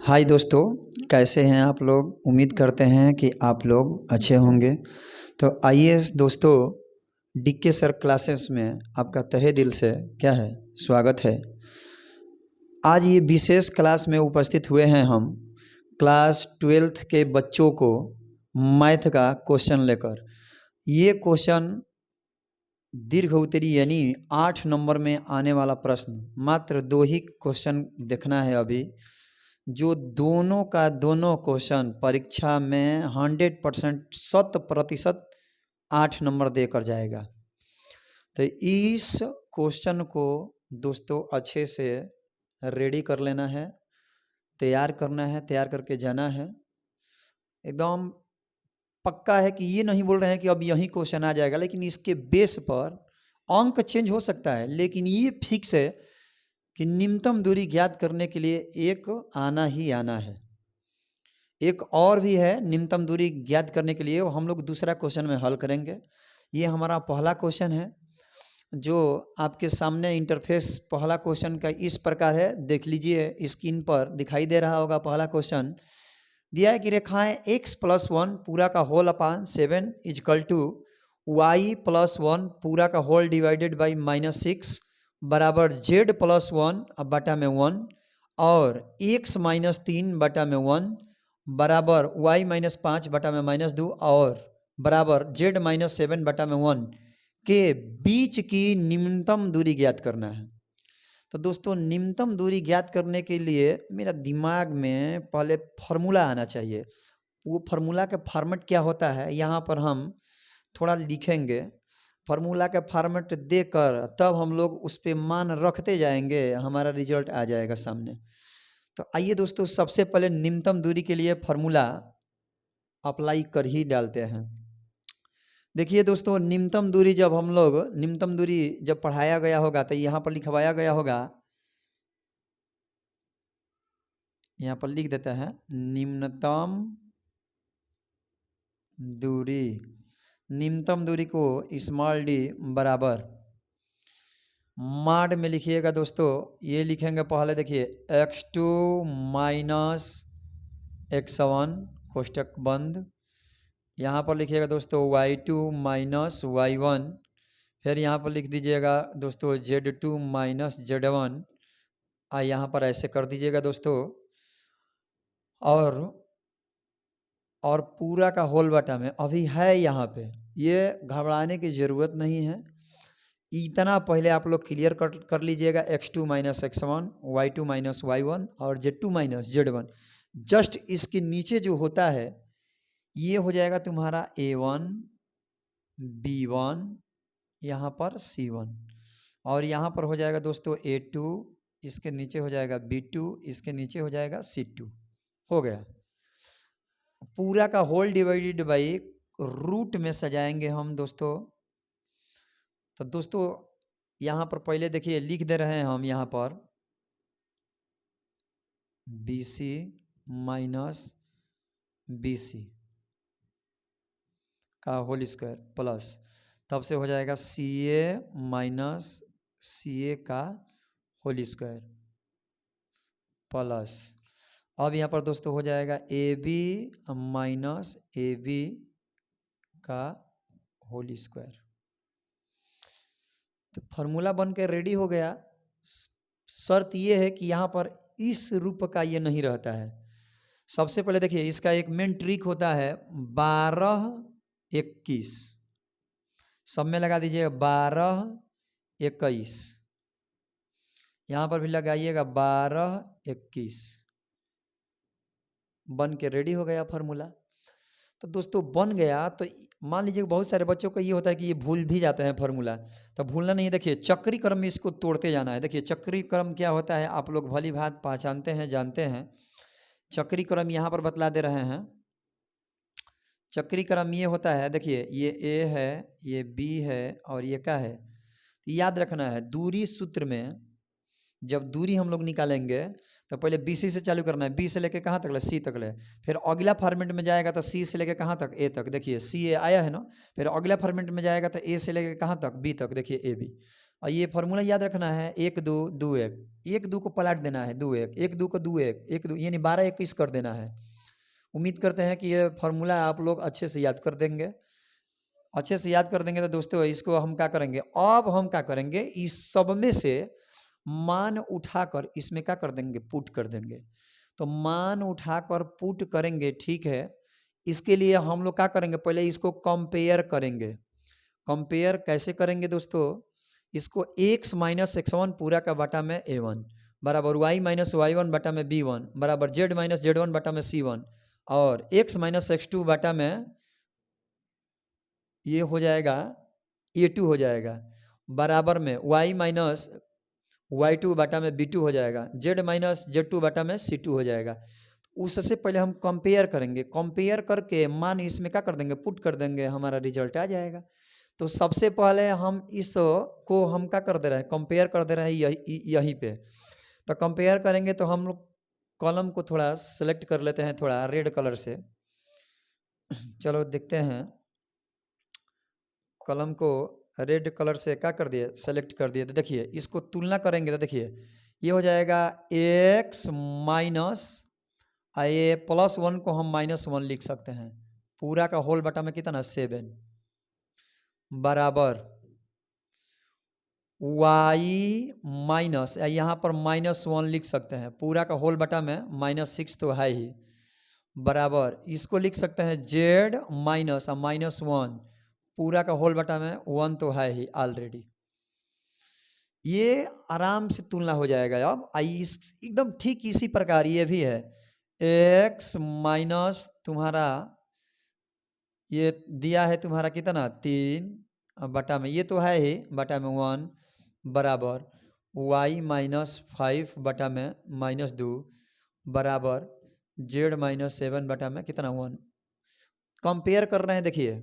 हाय दोस्तों, कैसे हैं आप लोग। उम्मीद करते हैं कि आप लोग अच्छे होंगे। तो आइए दोस्तों, डीके सर क्लासेस में आपका तहे दिल से क्या है स्वागत है। आज ये विशेष क्लास में उपस्थित हुए हैं हम क्लास 12th के बच्चों को मैथ का क्वेश्चन लेकर। ये क्वेश्चन दीर्घ उत्तरी यानी 8 नंबर में आने वाला प्रश्न, मात्र 2 ही क्वेश्चन देखना है अभी, जो दोनों का दोनों क्वेश्चन परीक्षा में 100% 100% 8 नंबर देकर जाएगा। तो इस क्वेश्चन को दोस्तों अच्छे से रेडी कर लेना है, तैयार करना है, तैयार करके जाना है। एकदम पक्का है कि ये नहीं बोल रहे हैं कि अब यही क्वेश्चन आ जाएगा, लेकिन इसके बेस पर अंक चेंज हो सकता है, लेकिन ये फिक्स है कि न्यूनतम दूरी ज्ञात करने के लिए एक आना ही आना है। एक और भी है न्यूनतम दूरी ज्ञात करने के लिए, वो हम लोग दूसरा क्वेश्चन में हल करेंगे। ये हमारा पहला क्वेश्चन है, जो आपके सामने इंटरफेस पहला क्वेश्चन का इस प्रकार है। देख लीजिए, स्क्रीन पर दिखाई दे रहा होगा। पहला क्वेश्चन दिया है कि रेखाएं x+1 पूरा का whole upon 7 is equal to y+1 पूरा का होल डिवाइडेड बाई -6 बराबर z+1 बटा में 1 और x-3 बटा में 1 बराबर y-5 बटा में -2 और बराबर z-7 बटा में 1 के बीच की न्यूनतम दूरी ज्ञात करना है। तो दोस्तों, न्यूनतम दूरी ज्ञात करने के लिए मेरा दिमाग में पहले फार्मूला आना चाहिए। वो फार्मूला का फॉर्मेट क्या होता है, यहाँ पर हम थोड़ा लिखेंगे। फार्मूला का फॉर्मेट देकर तब हम लोग उस पर मान रखते जाएंगे, हमारा रिजल्ट आ जाएगा सामने। तो आइए दोस्तों, सबसे पहले न्यूनतम दूरी के लिए फार्मूला अप्लाई कर ही डालते हैं। देखिए दोस्तों, न्यूनतम दूरी जब हम लोग न्यूनतम दूरी जब पढ़ाया गया होगा तो यहाँ पर लिखवाया गया होगा, यहाँ पर लिख देते हैं न्यूनतम दूरी। न्यूनतम दूरी को स्मॉल डी बराबर माड में लिखिएगा दोस्तों। ये लिखेंगे पहले, देखिए x2 माइनस x1 कोष्टक बंद। यहाँ पर लिखिएगा दोस्तों y2 माइनस y1। फिर यहाँ पर लिख दीजिएगा दोस्तों z2 माइनस z1। यहाँ पर ऐसे कर दीजिएगा दोस्तों, और पूरा का होल बटा में अभी है यहाँ पे। ये घबराने की ज़रूरत नहीं है, इतना पहले आप लोग क्लियर कर लीजिएगा। x2 minus x1, y2 minus y1 और z2 माइनस z1। जस्ट इसके नीचे जो होता है ये हो जाएगा तुम्हारा a1 b1, यहाँ पर c1, और यहाँ पर हो जाएगा दोस्तों a2, इसके नीचे हो जाएगा b2, इसके नीचे हो जाएगा c2। हो गया। पूरा का होल डिवाइडेड बाई रूट में सजाएंगे हम दोस्तों। तो दोस्तों यहाँ पर पहले देखिए लिख दे रहे हैं हम, यहाँ पर BC माइनस BC का होल स्क्वायर प्लस, तब से हो जाएगा CA माइनस CA का होल स्क्वायर प्लस, अब यहाँ पर दोस्तों हो जाएगा AB माइनस AB का होल स्क्वायर। तो फार्मूला बन के रेडी हो गया। शर्त ये है कि यहाँ पर इस रूप का ये नहीं रहता है। सबसे पहले देखिए, इसका एक मेन ट्रिक होता है 12 21, सब में लगा दीजिएगा 12 21, यहाँ पर भी लगाइएगा 12 21। बन के रेडी हो गया फार्मूला। तो दोस्तों बन गया, तो मान लीजिए बहुत सारे बच्चों को ये होता है कि ये भूल भी जाते हैं फार्मूला। तो भूलना नहीं है, देखिए चक्री क्रम में इसको तोड़ते जाना है। देखिए चक्री क्रम क्या होता है आप लोग भली भांति पहचानते हैं, जानते हैं। चक्री क्रम यहाँ पर बतला दे रहे हैं। चक्री क्रम ये होता है, देखिए ये A है, ये B है और ये क्या है। याद रखना है, दूरी सूत्र में जब दूरी हम लोग निकालेंगे तो पहले BC से चालू करना है। B से लेके कहाँ तक ले, C तक ले। फिर अगला फॉर्मेट में जाएगा तो C से लेके कहाँ तक, A तक। देखिए CA आया है ना। फिर अगला फॉर्मेट में जाएगा तो A से लेके कहाँ तक, B तक। देखिए AB। और ये फार्मूला याद रखना है, 1 2 2 1, 1 2 को पलट देना है 2 1, 1 2 को 2 1, 1 2 यानी 12 21 कर देना है। उम्मीद करते हैं कि ये फार्मूला आप लोग अच्छे से याद कर देंगे। अच्छे से याद कर देंगे तो दोस्तों इसको हम क्या करेंगे, अब हम क्या करेंगे, इस सब में से मान उठाकर इसमें क्या कर देंगे, पुट कर देंगे। तो मान उठाकर पुट करेंगे, ठीक है। इसके लिए हम लोग क्या करेंगे, पहले इसको कंपेयर करेंगे। कंपेयर कैसे करेंगे दोस्तों, इसको x माइनस x1 पूरा का बटा में a1 बराबर y माइनस y1 बटा में b1 बराबर z माइनस z1 बटा में c1 और x माइनस x2 बटा में ये हो जाएगा a2 हो जाएगा बराबर में y माइनस y2 बटा में b2 हो जाएगा, z माइनस z2 बटा में c2 हो जाएगा। उससे पहले हम कंपेयर करेंगे, कंपेयर करके मान इसमें क्या कर देंगे, पुट कर देंगे, हमारा रिजल्ट आ जाएगा। तो सबसे पहले हम इस को हम क्या कर दे रहे हैं, कंपेयर कर दे रहे हैं यहीं पे। तो कंपेयर करेंगे तो हम लोग कॉलम को थोड़ा सेलेक्ट कर लेते हैं, थोड़ा रेड कलर से। चलो देखते हैं, कलम को रेड कलर से क्या कर दिए, सेलेक्ट कर दिए। तो देखिए इसको तुलना करेंगे तो देखिए ये हो जाएगा x माइनस ये +1 को हम -1 लिख सकते हैं, पूरा का होल बटा में कितना 7 बराबर y माइनस यहाँ पर -1 लिख सकते हैं, पूरा का होल बटा में -6 तो है ही बराबर इसको लिख सकते हैं z माइनस -1 पूरा का होल बटा में 1 तो है ही ऑलरेडी। ये आराम से तुलना हो जाएगा। अब एकदम ठीक इसी प्रकार ये भी है, x माइनस तुम्हारा ये दिया है तुम्हारा कितना 3 बटा में ये तो है ही बटा में 1 बराबर y माइनस 5 बटा में -2 बराबर z माइनस 7 बटा में कितना 1। कंपेयर कर रहे हैं, देखिए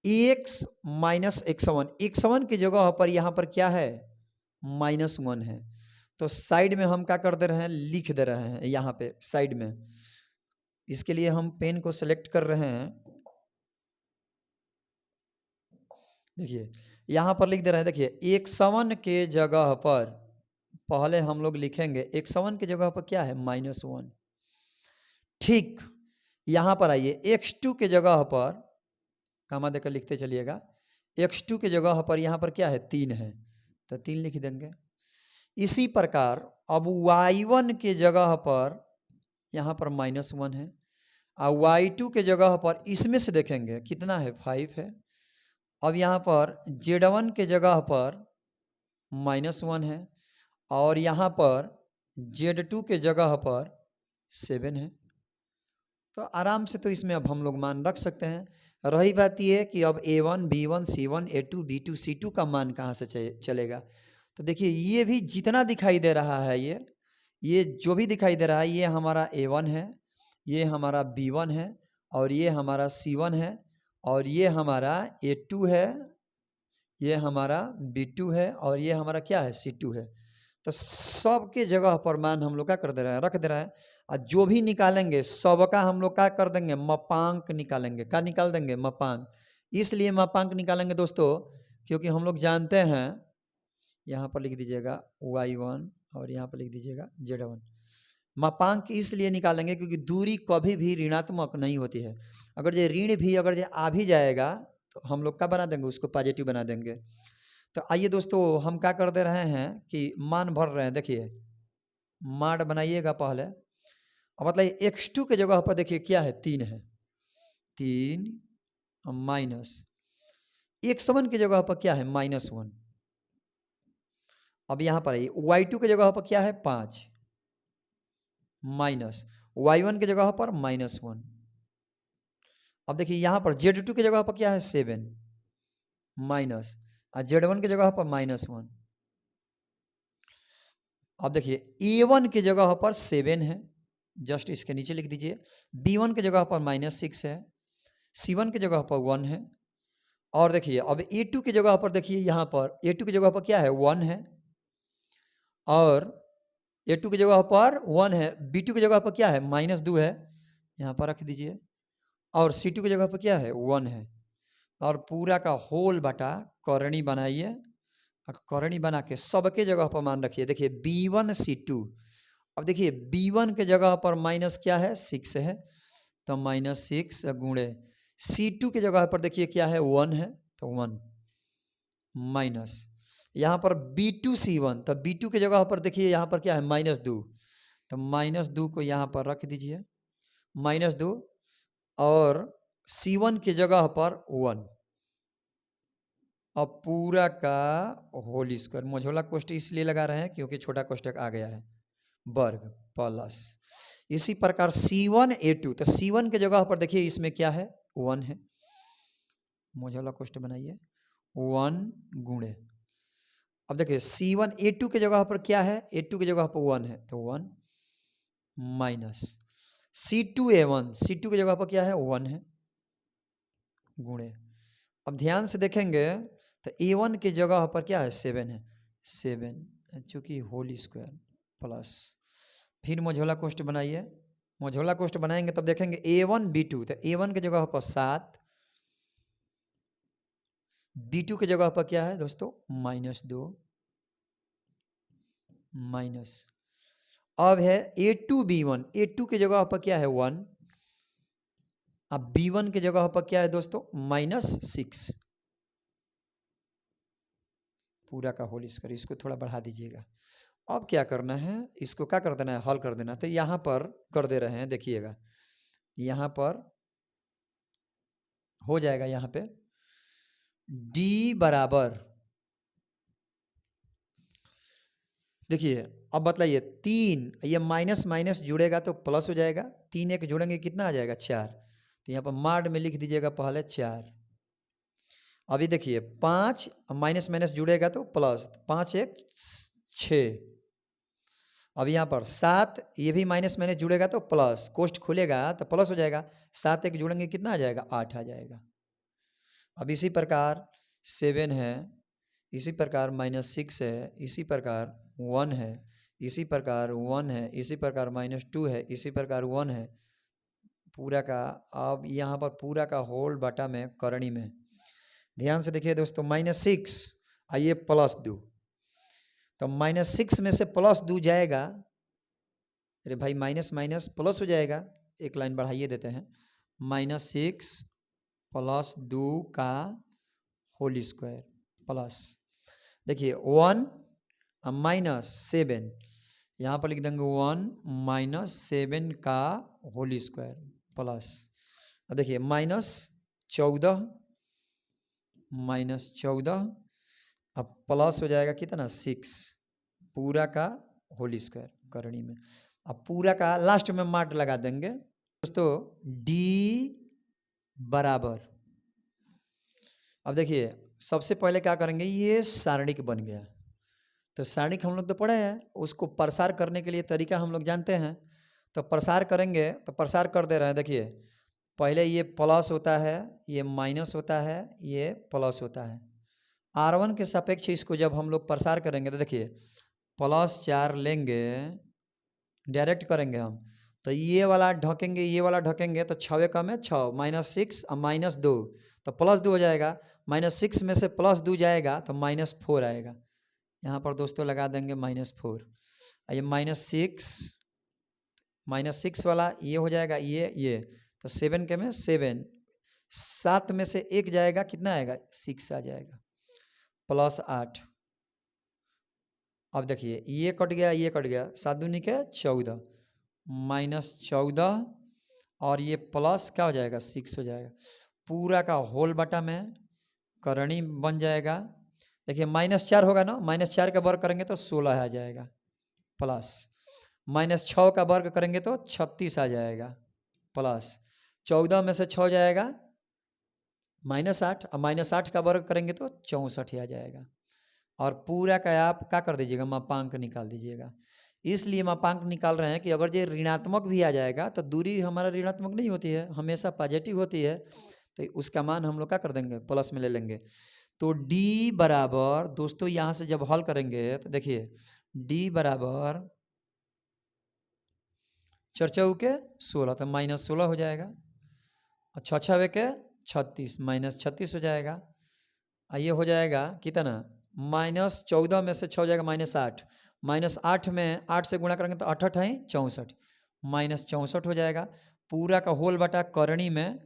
x माइनस x1 की जगह पर यहाँ पर क्या है -1 है, तो साइड में हम क्या कर दे रहे हैं, लिख दे रहे हैं यहाँ पे साइड में। इसके लिए हम पेन को सेलेक्ट कर रहे हैं, देखिए यहाँ पर लिख दे रहे हैं। देखिए x1 के जगह पर पहले हम लोग लिखेंगे, x1 की जगह पर क्या है -1। ठीक यहाँ पर आइए x2 के जगह पर कामा देकर लिखते चलिएगा, x2 के जगह पर यहाँ पर क्या है 3 है तो 3 लिख देंगे। इसी प्रकार अब y1 के जगह पर यहाँ पर -1 है और y2 के जगह पर इसमें से देखेंगे कितना है 5 है। अब यहाँ पर z1 के जगह पर -1 है और यहाँ पर z2 के जगह पर 7 है। तो आराम से तो इसमें अब हम लोग मान रख सकते हैं। रही बात ये कि अब a1 b1 c1 a2 b2 c2 का मान कहाँ से चलेगा, तो देखिए ये भी जितना दिखाई दे रहा है, ये जो भी दिखाई दे रहा है ये हमारा a1 है, ये हमारा b1 है और ये हमारा c1 है और ये हमारा a2 है, ये हमारा b2 है और ये हमारा क्या है c2 है। तो सबके जगह पर मान हम लोग क्या कर दे रहे हैं, रख दे रहे हैं। और जो भी निकालेंगे सबका हम लोग क्या कर देंगे, मापांक निकालेंगे। क्या निकाल देंगे, मापांक। इसलिए मापांक निकालेंगे दोस्तों क्योंकि हम लोग जानते हैं, यहाँ पर लिख दीजिएगा y1 और यहाँ पर लिख दीजिएगा z1। मापांक इसलिए निकालेंगे क्योंकि दूरी कभी भी ऋणात्मक नहीं होती है। अगर ये ऋण भी अगर ये आ भी जाएगा तो हम लोग क्या बना देंगे, उसको पॉजिटिव बना देंगे। तो आइए दोस्तों हम क्या कर दे रहे हैं कि मान भर रहे हैं। देखिए मान बनाइएगा पहले, मतलब x2 के जगह पर देखिए क्या है 3 है, 3 माइनस x1 की जगह पर क्या है -1। अब यहाँ पर आइए y2 की जगह पर क्या है 5 माइनस y1 की जगह पर -1। अब देखिए यहाँ पर z2 की जगह पर क्या है 7 माइनस और z1 की जगह पर -1। अब देखिए a1 की जगह पर 7 है, जस्ट इसके नीचे लिख दीजिए। b1 की जगह पर -6 है, c1 की जगह पर 1 है। और देखिए अब a2 की जगह पर देखिए यहाँ पर a2 की जगह पर क्या है 1 है और a2 की जगह पर 1 है, b2 की जगह पर क्या है -2 है, यहाँ पर रख दीजिए। और c2 की जगह पर क्या है 1 है और पूरा का होल बटा करणी बनाइए और करणी बना के सबके जगह पर मान रखिए। देखिए B1C2, अब देखिए B1 के जगह पर माइनस क्या है 6 है, तो -6 गुणे C2 के जगह पर देखिए क्या है 1 है, तो 1 माइनस यहाँ पर B2C1, तो B2 के जगह पर देखिए यहाँ पर क्या है -2, तो -2 को यहाँ पर रख दीजिए -2, और C1 की जगह पर 1, अब पूरा का होल स्क्वायर। मोझोला कोष्टक इसलिए लगा रहे हैं क्योंकि छोटा कोष्टक आ गया है, वर्ग प्लस इसी प्रकार C1A2, तो C1 के जगह पर देखिए इसमें क्या है 1 है, मोझोला कोष्टक बनाइए 1 गुणे, अब देखिए C1A2 के जगह पर क्या है, A2 की जगह पर 1 है, तो 1 माइनस C2A1, C2 की जगह पर क्या है 1 है, गुणे, अब ध्यान से देखेंगे तो A1 की जगह पर क्या है 7 है, 7 चूंकि होल स्क्वायर प्लस, फिर मोझोला कोष्टक बनाइए। मोझोला कोष्टक बनाएंगे तब देखेंगे A1B2, तो A1 की जगह पर 7, B2 की जगह पर क्या है दोस्तों -2 माइनस, अब है A2B1, A2 की जगह पर क्या है 1, अब B1 की जगह पर क्या है दोस्तों -6, पूरा का होल स्क्वायर, इसको थोड़ा बढ़ा दीजिएगा। अब क्या करना है, इसको क्या कर देना है, हल कर देना, तो यहाँ पर कर दे रहे हैं, देखिएगा यहाँ पर हो जाएगा, यहाँ पे D बराबर, देखिए अब बतलाइए 3, ये माइनस माइनस जुड़ेगा तो प्लस हो जाएगा, 3 1 जुड़ेंगे कितना आ जाएगा 4, तो यहाँ पर माड में लिख दीजिएगा पहले 4। अभी देखिए 5 माइनस माइनस जुड़ेगा तो प्लस, 5 1 6, अब यहाँ पर 7, ये भी माइनस माइनस जुड़ेगा तो प्लस, कोष्ट खुलेगा तो प्लस हो जाएगा, 7 1 जुड़ेंगे कितना आ जाएगा 8 आ जाएगा। अब इसी प्रकार 7 है, इसी प्रकार -6 है, इसी प्रकार 1 है, इसी प्रकार 1 है, इसी प्रकार -2 है, इसी प्रकार 1 है, पूरा का। अब यहाँ पर पूरा का होल बटा में करणी में ध्यान से देखिए दोस्तों, -6 आइए +2, तो -6 में से +2 जाएगा, अरे भाई माइनस माइनस प्लस हो जाएगा, एक लाइन बढ़ाइए देते हैं, -6 + 2 का होल स्क्वायर प्लस, देखिए 1 -7, यहाँ पर लिख देंगे 1 -7 का होल स्क्वायर प्लस, देखिए -14 अब प्लस हो जाएगा कितना 6, पूरा का होल स्क्वायर करणी में। अब पूरा का लास्ट में मार्क लगा देंगे दोस्तों, D बराबर, अब देखिए सबसे पहले क्या करेंगे, ये सारणिक बन गया, तो सारणिक हम लोग तो पढ़े हैं, उसको प्रसार करने के लिए तरीका हम लोग जानते हैं, तो प्रसार करेंगे तो प्रसार कर दे रहे हैं। देखिए पहले ये प्लस होता है, ये माइनस होता है, ये प्लस होता है, R1 के सापेक्ष इसको जब हम लोग प्रसार करेंगे तो देखिए +4 लेंगे, डायरेक्ट करेंगे हम, तो ये वाला ढकेंगे, ये वाला ढकेंगे, तो 6 कम है 6, -6 और -2, तो +2 हो जाएगा, -6 में से +2 जाएगा तो -4 आएगा, यहाँ पर दोस्तों लगा देंगे -4, ये -6 वाला ये हो जाएगा, ये तो 7 के में 7, 7 में से 1 जाएगा कितना आएगा 6 आ जाएगा, +8, अब देखिए ये कट गया, ये कट गया, 7 दूनी के 14, -14 और ये प्लस क्या हो जाएगा 6 हो जाएगा, पूरा का होल बटा में करणी बन जाएगा। देखिए -4 होगा ना, -4 का वर्ग करेंगे तो 16 आ जाएगा, प्लस -6 का वर्ग करेंगे तो 36 आ जाएगा, प्लस 14 में से 6 जाएगा -8, और -8 का वर्ग करेंगे तो 64 आ जाएगा, और पूरा का आप क्या कर दीजिएगा मापांक निकाल दीजिएगा। इसलिए मापांक निकाल रहे हैं कि अगर ये ऋणात्मक भी आ जाएगा तो दूरी हमारा ऋणात्मक नहीं होती है, हमेशा पॉजिटिव होती है, तो उसका मान हम लोग क्या कर देंगे प्लस में ले लेंगे। तो D बराबर दोस्तों यहाँ से जब हल करेंगे तो देखिए D बराबर 4 चौके 16, तो -16 हो जाएगा, और 6 6 के 36, -36 हो जाएगा, ये हो जाएगा कितना -14 में से 6 हो जाएगा -8, -8 में 8 से गुणा करेंगे तो 8 8 है 64, -64 हो जाएगा। पूरा का होल बटा करणी में,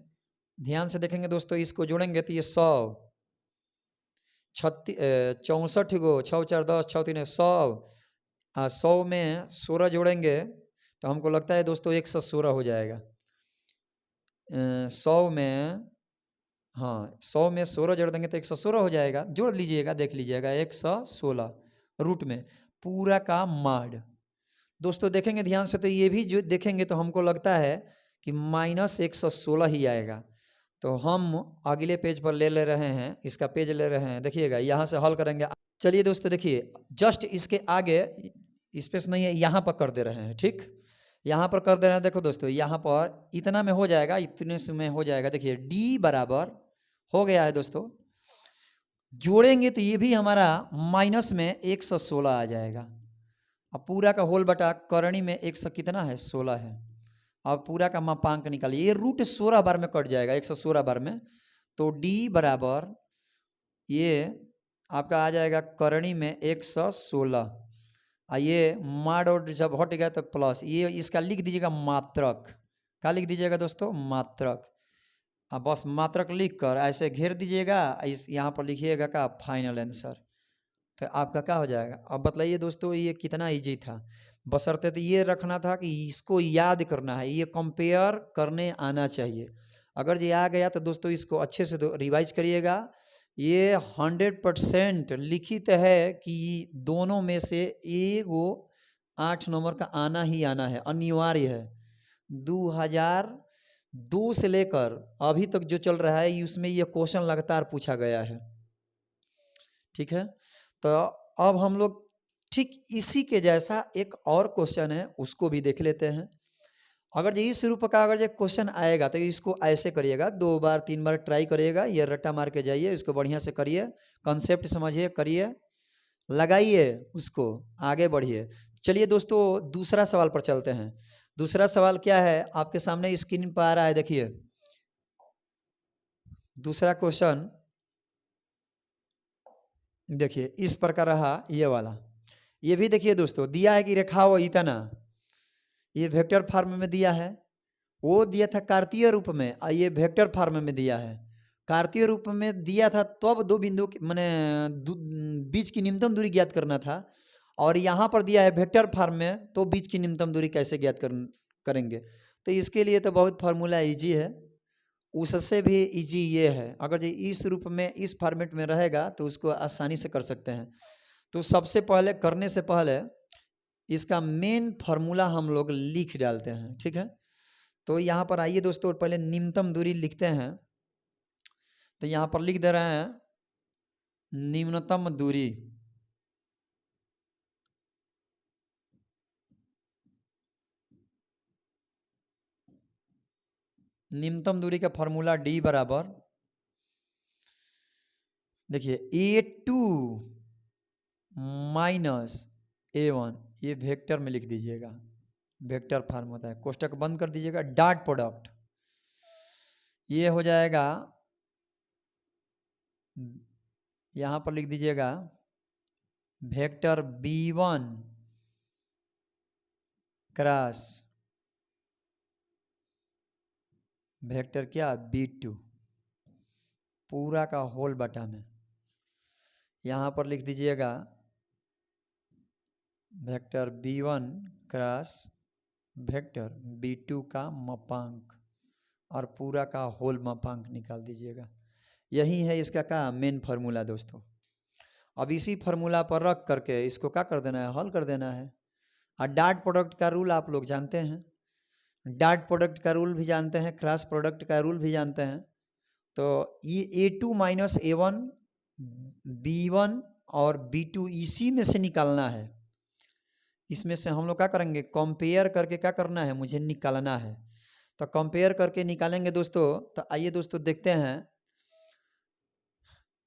ध्यान से देखेंगे दोस्तों, इसको जोड़ेंगे तो ये 100, 64 गो, 6 4 10, 6 3 100, 100 में 16 जोड़ेंगे तो हमको लगता है दोस्तों 116 हो जाएगा। 100 में, हाँ 100 में 16 जोड़ देंगे तो 116 हो जाएगा। जोड़ लीजिएगा, देख लीजिएगा, 116 रूट में पूरा का माड। दोस्तों देखेंगे ध्यान से तो ये भी जो देखेंगे तो हमको लगता है कि -116 ही आएगा। तो हम अगले पेज पर ले रहे हैं, इसका पेज ले रहे हैं, देखिएगा यहाँ से हल करेंगे। चलिए दोस्तों देखिए, जस्ट इसके आगे स्पेस नहीं है, यहाँ पर कर दे रहे हैं, ठीक, यहाँ पर कर दे रहे हैं। देखो दोस्तों यहाँ पर इतना में हो जाएगा, इतने में हो जाएगा। देखिए डी बराबर हो गया है दोस्तों, जोड़ेंगे तो ये भी हमारा माइनस में 116 आ जाएगा। अब पूरा का होल बटा करणी में 100 कितना है 16 है। अब पूरा का मापांक निकालिए, ये रूट 16 बार में कट जाएगा 116 बार में, तो डी बराबर ये आपका आ जाएगा करणी में 116। ये माड और जब हट गया तो प्लस, ये इसका लिख दीजिएगा मात्रक। क्या लिख दीजिएगा दोस्तों? मात्रक। अब बस मात्रक लिख कर ऐसे घेर दीजिएगा, इस यहाँ पर लिखिएगा का फाइनल आंसर, तो आपका क्या हो जाएगा। अब बताइए दोस्तों ये कितना इजी था, बशर्ते तो ये रखना था कि इसको याद करना है, ये कंपेयर करने आना चाहिए। अगर ये आ गया तो दोस्तों इसको अच्छे से रिवाइज करिएगा। ये 100% लिखित है कि दोनों में से एक वो 8 नंबर का आना ही आना है, अनिवार्य है। 2002 से लेकर अभी तक जो चल रहा है उसमें ये क्वेश्चन लगातार पूछा गया है, ठीक है। तो अब हम लोग ठीक इसी के जैसा एक और क्वेश्चन है, उसको भी देख लेते हैं। अगर ये इस रूप का अगर ये क्वेश्चन आएगा तो इसको ऐसे करिएगा, 2 बार 3 बार ट्राई करिएगा, ये रट्टा मार के जाइए, इसको बढ़िया से करिए, कंसेप्ट समझिए, करिए, लगाइए, उसको आगे बढ़िए। चलिए दोस्तों दूसरा सवाल पर चलते हैं। दूसरा सवाल क्या है आपके सामने स्क्रीन पर आ रहा है, देखिए दूसरा क्वेश्चन देखिए इस प्रकार रहा, ये वाला। ये भी देखिए दोस्तों दिया है कि रेखा वो इतना, ये वेक्टर फॉर्म में दिया है, वो दिया था कार्तीय रूप में, और ये वेक्टर फॉर्म में दिया है। कार्तीय रूप में दिया था तब दो बिंदु मैंने बीच की न्यूनतम दूरी ज्ञात करना था, और यहाँ पर दिया है वेक्टर फॉर्म में, तो बीच की न्यूनतम दूरी कैसे ज्ञात करेंगे। तो इसके लिए तो बहुत फार्मूला इजी है, उससे भी इजी ये है। अगर ये इस रूप में इस फॉर्मेट में रहेगा तो उसको आसानी से कर सकते हैं। तो सबसे पहले करने से पहले इसका मेन फार्मूला हम लोग लिख डालते हैं, ठीक है। तो यहाँ पर आइए दोस्तों, पहले न्यूनतम दूरी लिखते हैं। तो यहाँ पर लिख दे रहे हैं न्यूनतम दूरी, न्यूनतम दूरी का फार्मूला डी बराबर, देखिए A2 माइनस A1, ये वेक्टर में लिख दीजिएगा, वेक्टर फॉर्म होता है, कोष्टक बंद कर दीजिएगा, डॉट प्रोडक्ट ये हो जाएगा, यहाँ पर लिख दीजिएगा वेक्टर B1 क्रॉस वेक्टर क्या B2 पूरा का होल बटा में, यहाँ पर लिख दीजिएगा vector B1 cross vector B2 का मापांक, और पूरा का होल मापांक निकाल दीजिएगा। यही है इसका का मेन फार्मूला दोस्तों। अब इसी फार्मूला पर रख करके इसको क्या कर देना है, हल कर देना है। और डॉट प्रोडक्ट का रूल आप लोग जानते हैं, डॉट प्रोडक्ट का रूल भी जानते हैं, क्रॉस प्रोडक्ट का रूल भी जानते हैं। तो ये A2 माइनस A1 B1 और B2 इसी में से निकालना है। इसमें से हम लोग क्या करेंगे, कंपेयर करके क्या करना है, मुझे निकालना है। तो कंपेयर करके निकालेंगे दोस्तों। तो आइए दोस्तों देखते हैं,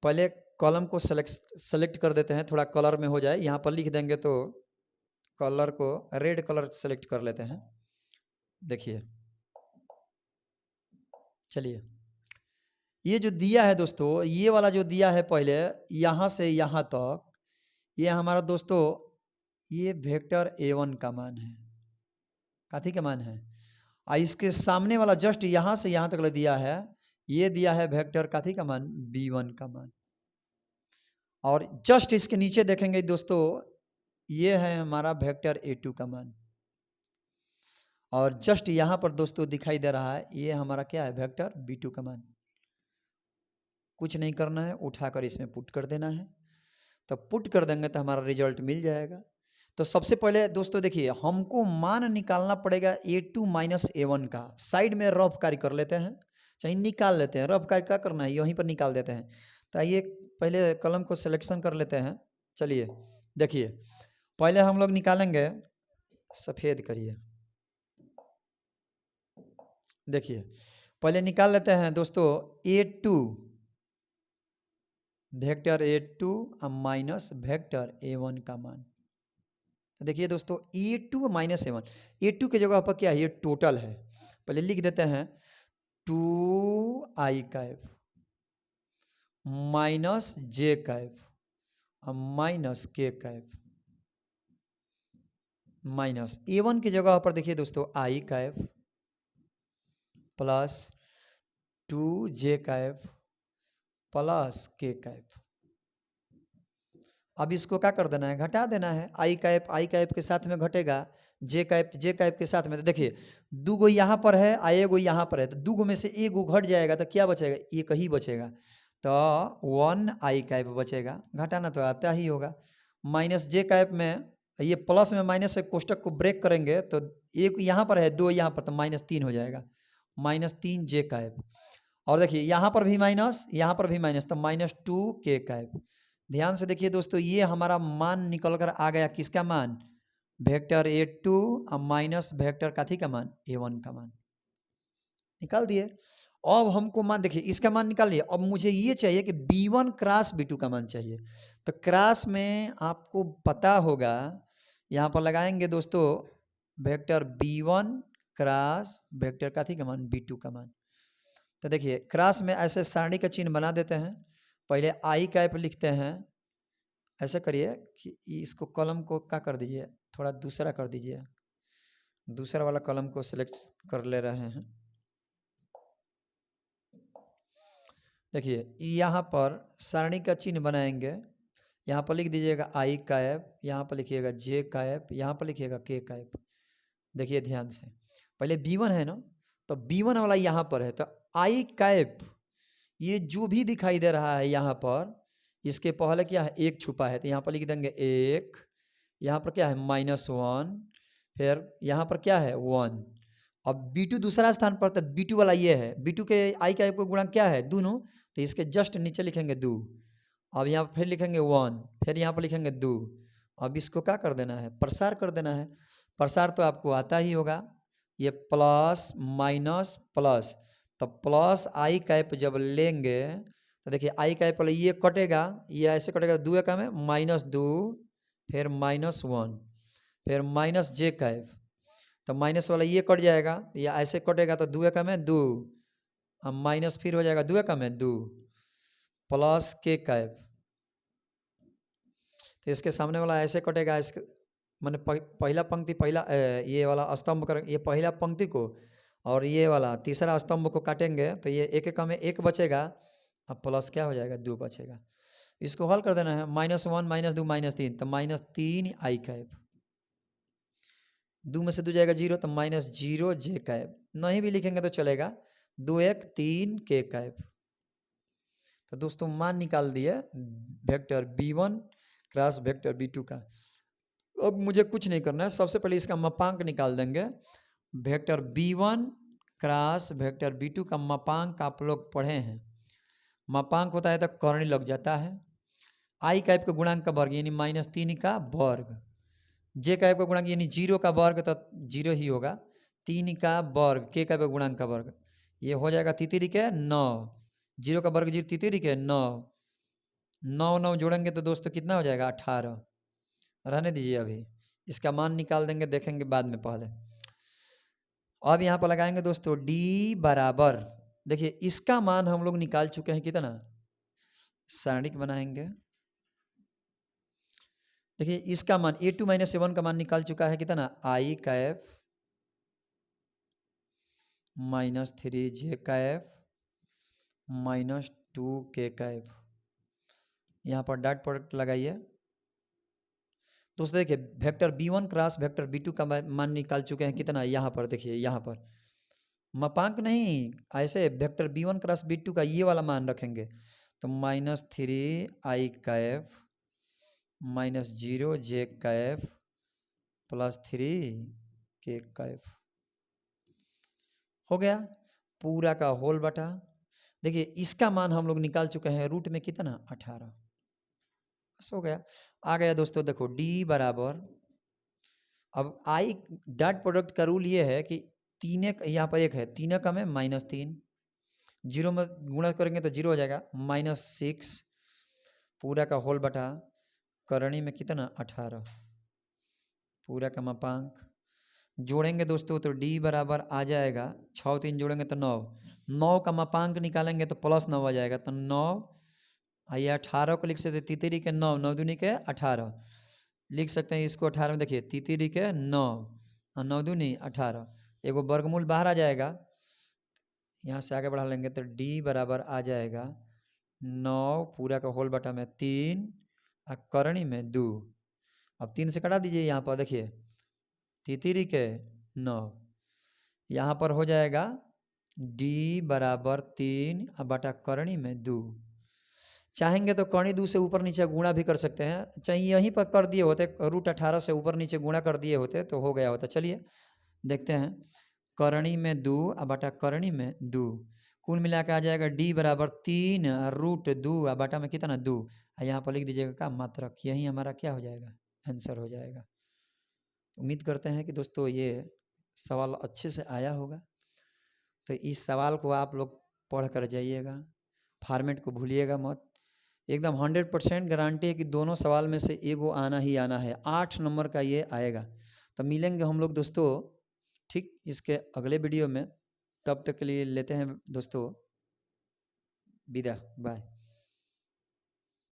पहले कॉलम को सेलेक्ट कर देते हैं, थोड़ा कलर में हो जाए। यहाँ पर लिख देंगे तो कलर को रेड कलर सेलेक्ट कर लेते हैं। देखिए चलिए ये जो दिया है दोस्तों, ये वाला जो दिया है पहले यहाँ से यहाँ तक, ये हमारा दोस्तों ये वेक्टर a1 का मान है, काथी का मान है। और इसके सामने वाला जस्ट यहाँ से यहाँ तक दिया है, ये दिया है वेक्टर काथी का मान b1 का मान। और जस्ट इसके नीचे देखेंगे दोस्तों, ये है हमारा वेक्टर a2 का मान। और जस्ट यहाँ पर दोस्तों दिखाई दे रहा है, ये हमारा क्या है वेक्टर b2 का मान। कुछ नहीं करना है, उठाकर इसमें पुट कर देना है। तो पुट कर देंगे तो हमारा रिजल्ट मिल जाएगा। तो सबसे पहले दोस्तों देखिए, हमको मान निकालना पड़ेगा a2 माइनस a1 का। साइड में रफ कार्य कर लेते हैं, चाहे निकाल लेते हैं। रफ कार्य क्या करना है, यहीं पर निकाल देते हैं। तो आइए पहले कलम को सिलेक्शन कर लेते हैं। चलिए देखिए, पहले हम लोग निकालेंगे, सफ़ेद करिए। देखिए पहले निकाल लेते हैं दोस्तों a2 vector a2 minus vector a1 का मान। तो देखिए दोस्तों a2 माइनस a1, a2 की जगह पर क्या है, ये टोटल है। पहले लिख देते हैं 2i cap minus j cap minus k cap minus a1 की जगह पर देखिए दोस्तों i cap plus 2j cap plus k cap. अब इसको क्या कर देना है, घटा देना है। आई कैप के साथ में घटेगा, जे कैप के साथ में। तो देखिए दो गो यहाँ पर है, आई गो यहाँ पर है, तो दो गो में से एक गो घट जाएगा तो क्या बचेगा, एक ही बचेगा। तो 1 आई कैप बचेगा, घटाना तो आता ही होगा। माइनस जे कैप में, ये प्लस में माइनस से कोष्टक को ब्रेक करेंगे तो एक यहाँ पर है, दो यहाँ पर, तो -3 हो जाएगा। -3 जे कैप। और देखिए यहाँ पर भी माइनस, यहाँ पर भी माइनस, तो -2 के कैप। ध्यान से देखिए दोस्तों, ये हमारा मान निकल कर आ गया, किसका मान, वेक्टर a2 माइनस वेक्टर काथी का मान a1 का मान निकाल दिए। अब हमको मान देखिए, इसका मान निकाल लिया। अब मुझे ये चाहिए कि b1 क्रॉस b2 का मान चाहिए। तो क्रॉस में आपको पता होगा, यहाँ पर लगाएंगे दोस्तों वेक्टर b1 क्रॉस वेक्टर काथी का मान b2 का मान। तो देखिए क्रॉस में ऐसे सारणी का चिन्ह बना देते हैं। पहले आई कैप लिखते हैं, ऐसे करिए कि इसको कलम को क्या कर दीजिए, थोड़ा दूसरा कर दीजिए। दूसरा वाला कलम को सिलेक्ट कर ले रहे हैं। देखिए यहाँ पर सारणी का चिन्ह बनाएंगे। यहाँ पर लिख दीजिएगा आई कैप, यहाँ पर लिखिएगा जे कैप, यहाँ पर लिखिएगा के कैप। देखिए ध्यान से, पहले b1 है ना, तो b1 वाला यहाँ पर है। तो आई कैप ये जो भी दिखाई दे रहा है यहाँ पर, इसके पहले क्या है, एक छुपा है, तो यहाँ पर लिख देंगे एक। यहाँ पर क्या है -1, फिर यहाँ पर क्या है 1। अब b2 दूसरा स्थान पर, तो b2 वाला ये है। b2 के आई कैप का गुणा क्या है, दोनों, तो इसके जस्ट नीचे लिखेंगे 2। अब यहाँ पर फिर लिखेंगे 1, फिर यहाँ पर लिखेंगे 2। अब इसको क्या कर देना है, प्रसार कर देना है। प्रसार तो आपको आता ही होगा, ये प्लस माइनस प्लस। तो प्लस आई कैप जब लेंगे तो देखिए आई कैप वाला ये कटेगा, ये ऐसे कटेगा, 2 का में -2, फिर -1, फिर माइनस जे कैप। तो माइनस वाला ये कट जाएगा, ये ऐसे कटेगा, तो 2 का में 2, अब माइनस फिर हो जाएगा 2 का में 2 प्लस के कैप। तो इसके सामने वाला ऐसे कटेगा, इसके मैंने पहला पंक्ति, पहला ये वाला स्तंभ कर, ये पहला पंक्ति को और ये वाला तीसरा स्तंभ को काटेंगे तो ये एक का में 1 बचेगा, अब प्लस क्या हो जाएगा 2 बचेगा। इसको हल कर देना है, -1 -2 -3, तो -3 आई कैप। 2 में से 2 जाएगा 0, तो -0 जे कैप। नहीं भी लिखेंगे तो चलेगा, 2 1 3 के कैप। तो दोस्तों मान निकाल दिए vector b1 cross vector b2 का। अब मुझे कुछ नहीं करना है, सबसे पहले इसका मापांक निकाल देंगे। Vector b1 cross vector b2 का मापांक आप लोग पढ़े हैं, मापांक होता है तो कर्ण लग जाता है। आई कैप का गुणांक का वर्ग यानी -3 का वर्ग, जे कैप का गुणांक यानी 0 का वर्ग तो 0 ही होगा, 3 का वर्ग, के कैप का गुणांक का वर्ग, ये हो जाएगा तितिरी के 9। 0 का वर्ग 0 तितिरी के 9, 9 9 जोड़ेंगे तो दोस्तों कितना हो जाएगा 18। रहने दीजिए, अभी इसका मान निकाल देंगे, देखेंगे बाद में। पहले अब यहाँ पर लगाएंगे दोस्तों d बराबर देखिए इसका मान हम लोग निकाल चुके हैं कितना, सारणिक बनाएंगे। देखिए इसका मान a2 माइनस a1 का मान निकाल चुका है कितना, i cap minus 3j cap minus 2k cap. यहाँ पर डॉट प्रोडक्ट लगाइए। दोस्तों देखिए vector b1 cross vector b2 का मान निकाल चुके हैं कितना, यहाँ पर देखिए, यहाँ पर मापांक नहीं, ऐसे वेक्टर b1 क्रॉस b2 का ये वाला मान रखेंगे तो -3 i Kaif minus 0j Kaif plus 3k Kaif हो गया, पूरा का होल बटा। देखिए इसका मान हम लोग निकाल चुके हैं रूट में कितना, 18। बस हो गया। आ गया दोस्तों, देखो d बराबर, अब आई डॉट प्रोडक्ट का रूल ये है कि तीन एक, यहाँ पर एक है, तीन कम है -3, जीरो में गुणा करेंगे तो जीरो हो जाएगा, -6 पूरा का होल बटा करणी में कितना, 18 पूरा का मापांक। जोड़ेंगे दोस्तों तो d बराबर आ जाएगा, 6 3 जोड़ेंगे तो 9, 9 का मापांक निकालेंगे तो +9 आ जाएगा, तो 9 आइए 18 को लिख सकते, तितरी के 9, 9 दूनी के 18 लिख सकते हैं इसको 18 में। देखिए तितरी के 9 और 9 दूनी 18, एगो वर्गमूल बाहर आ जाएगा, यहाँ से आगे बढ़ा लेंगे तो d बराबर आ जाएगा 9 पूरा का होल बटा में 3 और करणी में 2। अब 3 से कटा दीजिए, यहाँ पर देखिए तितरी के 9, यहाँ पर हो जाएगा d बराबर 3 और बटा करणी में 2। चाहेंगे तो करणी 2 से ऊपर नीचे गुणा भी कर सकते हैं, चाहे यहीं पर कर दिए होते, √18 से ऊपर नीचे गुणा कर दिए होते तो हो गया होता। चलिए देखते हैं, करणी में 2 और बटा करणी में 2, कुल मिला के आ जाएगा d बराबर 3 √2 और बटा में कितना 2, यहाँ पर लिख दीजिएगा का मात्रक, यही हमारा क्या हो जाएगा, आंसर हो जाएगा। उम्मीद करते हैं कि दोस्तों ये सवाल अच्छे से आया होगा। तो इस सवाल को आप लोग पढ़ कर जाइएगा, फॉर्मेट को भूलिएगा मत, एकदम 100% गारंटी है कि दोनों सवाल में से एगो आना ही आना है, 8 नंबर का ये आएगा। तो मिलेंगे हम लोग दोस्तों ठीक इसके अगले वीडियो में, तब तक के लिए लेते हैं दोस्तों विदा, बाय।